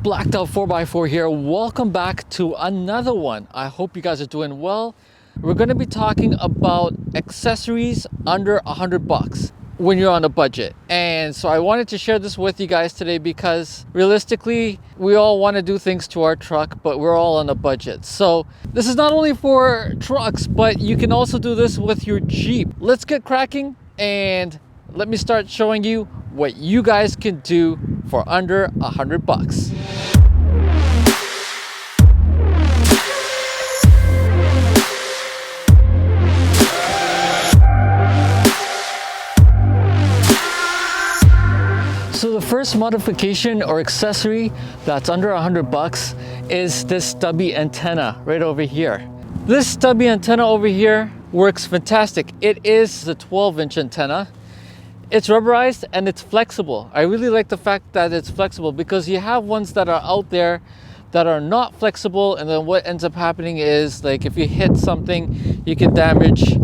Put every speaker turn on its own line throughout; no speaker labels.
Blacked Out 4x4 here. Welcome back to another one. I hope you guys are doing well. We're going to be talking about accessories under $100 when you're on a budget. And so I wanted to share this with you guys today because realistically, we all want to do things to our truck, but we're all on a budget. So this is not only for trucks, but you can also do this with your Jeep. Let's get cracking and let me start showing you what you guys can do for under $100. So the first modification or accessory that's under $100 is this stubby antenna right over here. This stubby antenna over here works fantastic. It is a 12-inch antenna. It's rubberized and it's flexible. I really like the fact that it's flexible because you have ones that are out there that are not flexible, and then what ends up happening is, like, if you hit something, you can damage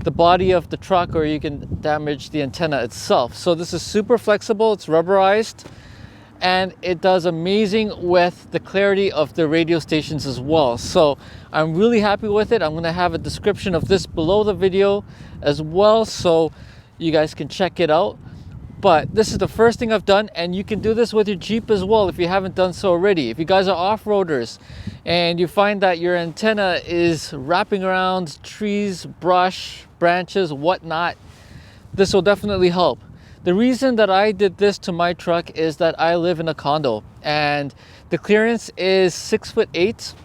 the body of the truck or you can damage the antenna itself. So this is super flexible, it's rubberized, and it does amazing with the clarity of the radio stations as well. So I'm really happy with it. I'm going to have a description of this below the video as well, so you guys can check it out. But this is the first thing I've done, and you can do this with your Jeep as well if you haven't done so already. If you guys are off-roaders and you find that your antenna is wrapping around trees, brush, branches, whatnot, this will definitely help. The reason that I did this to my truck is that I live in a condo and the clearance is 6'8".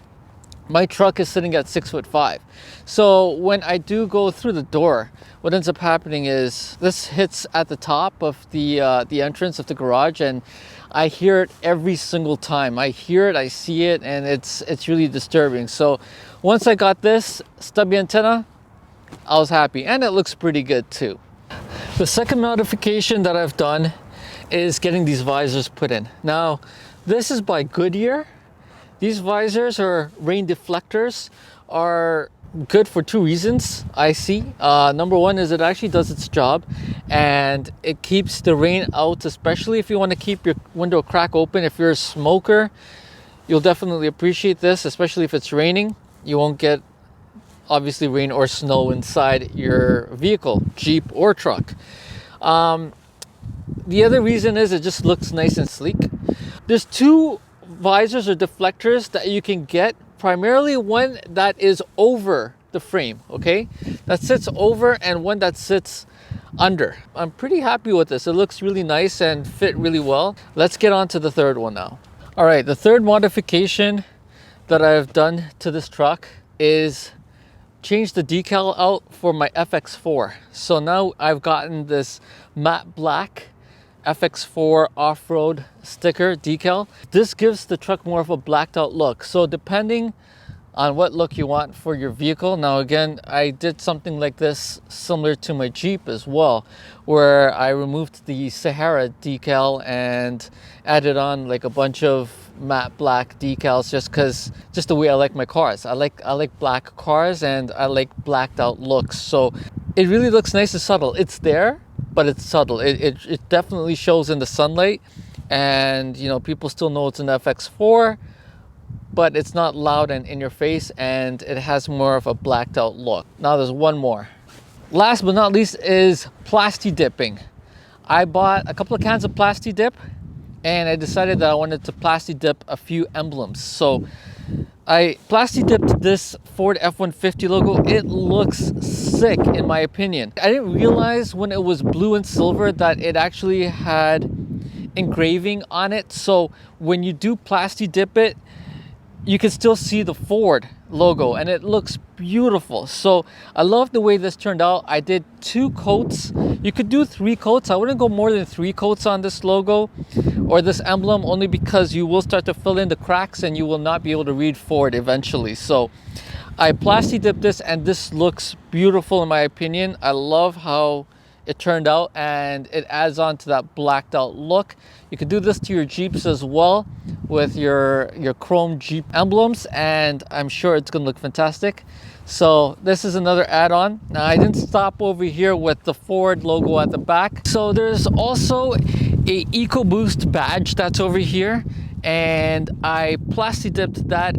My truck is sitting at 6'5". So when I do go through the door, what ends up happening is this hits at the top of the entrance of the garage, and I hear it every single time. I hear it, I see it, and it's really disturbing. So once I got this stubby antenna, I was happy, and it looks pretty good too. The second modification that I've done is getting these visors put in. Now, this is by Goodyear. These visors or rain deflectors are good for two reasons, I see. Number one is it actually does its job and it keeps the rain out, especially if you want to keep your window crack open. If you're a smoker, you'll definitely appreciate this, especially if it's raining. You won't get obviously rain or snow inside your vehicle, Jeep or truck. The other reason is it just looks nice and sleek. There's two visors or deflectors that you can get, primarily one that is over the frame, okay, that sits over, and one that sits under. I'm pretty happy with this. It looks really nice and fit really well. Let's get on to the third one now. All right, the third modification that I've done to this truck is change the decal out for my FX4. So now I've gotten this matte black FX4 off-road sticker decal. This gives the truck more of a blacked out look. So depending on what look you want for your vehicle. Now again, I did something like this similar to my Jeep as well, where I removed the Sahara decal and added on like a bunch of matte black decals just the way I like my cars. I like black cars and I like blacked out looks. So it really looks nice and subtle. It's there, but it's subtle. It definitely shows in the sunlight, and you know, people still know it's an FX4, but it's not loud and in your face, and it has more of a blacked out look. Now there's one more. Last but not least is Plasti dipping. I bought a couple of cans of Plasti dip and I decided that I wanted to Plasti dip a few emblems. So I Plasti dipped this Ford F-150 logo. It looks sick in my opinion. I didn't realize when it was blue and silver that it actually had engraving on it. So when you do Plasti dip it, you can still see the Ford logo and it looks beautiful. So I love the way this turned out. I did 2 coats. You could do 3 coats. I wouldn't go more than 3 coats on this logo or this emblem, only because you will start to fill in the cracks and you will not be able to read Ford eventually. So I Plasti dipped this and this looks beautiful in my opinion. I love how it turned out and it adds on to that blacked out look. You could do this to your Jeeps as well with your chrome Jeep emblems, and I'm sure it's gonna look fantastic. So this is another add-on. Now I didn't stop over here with the Ford logo at the back. So there's also a EcoBoost badge that's over here, and I Plasti dipped that.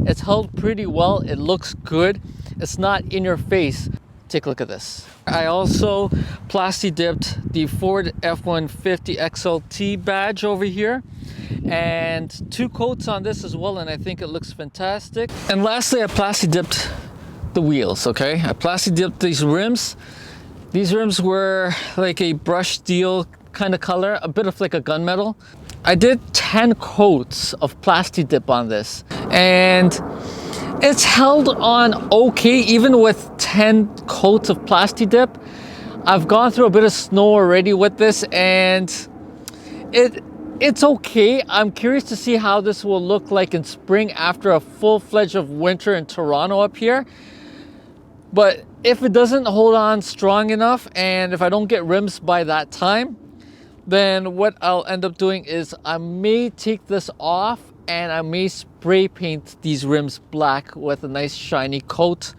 It's held pretty well. It looks good. It's not in your face. Take a look at this. I also Plasti dipped the Ford F-150 XLT badge over here, and 2 coats on this as well, and I think it looks fantastic. And lastly, I Plasti dipped the wheels. Okay, I Plasti dipped these rims. These rims were like a brushed steel kind of color, a bit of like a gunmetal. I did 10 coats of Plasti dip on this, and it's held on okay even with 10 coats of Plasti dip. I've gone through a bit of snow already with this, and it's okay. I'm curious to see how this will look like in spring after a full-fledged of winter in Toronto up here. But if it doesn't hold on strong enough, and if I don't get rims by that time, then what I'll end up doing is I may take this off and I may spray paint these rims black with a nice shiny coat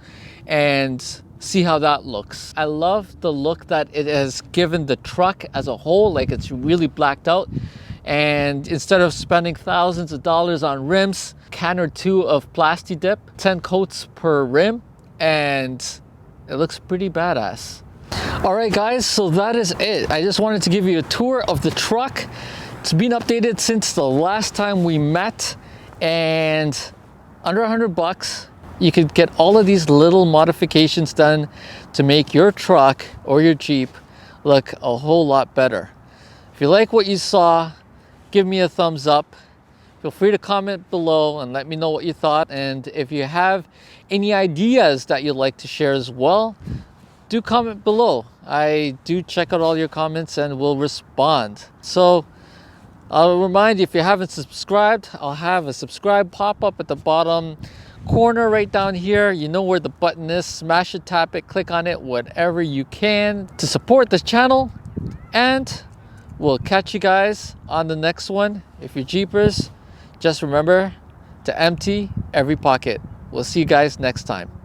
and see how that looks. I love the look that it has given the truck as a whole, like it's really blacked out. And instead of spending thousands of dollars on rims, can or 2 of Plasti dip, 10 coats per rim, and it looks pretty badass. All right guys, so that is it. I just wanted to give you a tour of the truck. It's been updated since the last time we met, and under $100 you could get all of these little modifications done to make your truck or your Jeep look a whole lot better. If you like what you saw, give me a thumbs up. Feel free to comment below and let me know what you thought, and if you have any ideas that you'd like to share as well, do comment below. I do check out all your comments and will respond. So I'll remind you, if you haven't subscribed, I'll have a subscribe pop up at the bottom corner right down here. You know where the button is. Smash it, tap it, click on it, whatever you can to support the channel, and we'll catch you guys on the next one. If you're Jeepers, just remember to empty every pocket. We'll see you guys next time.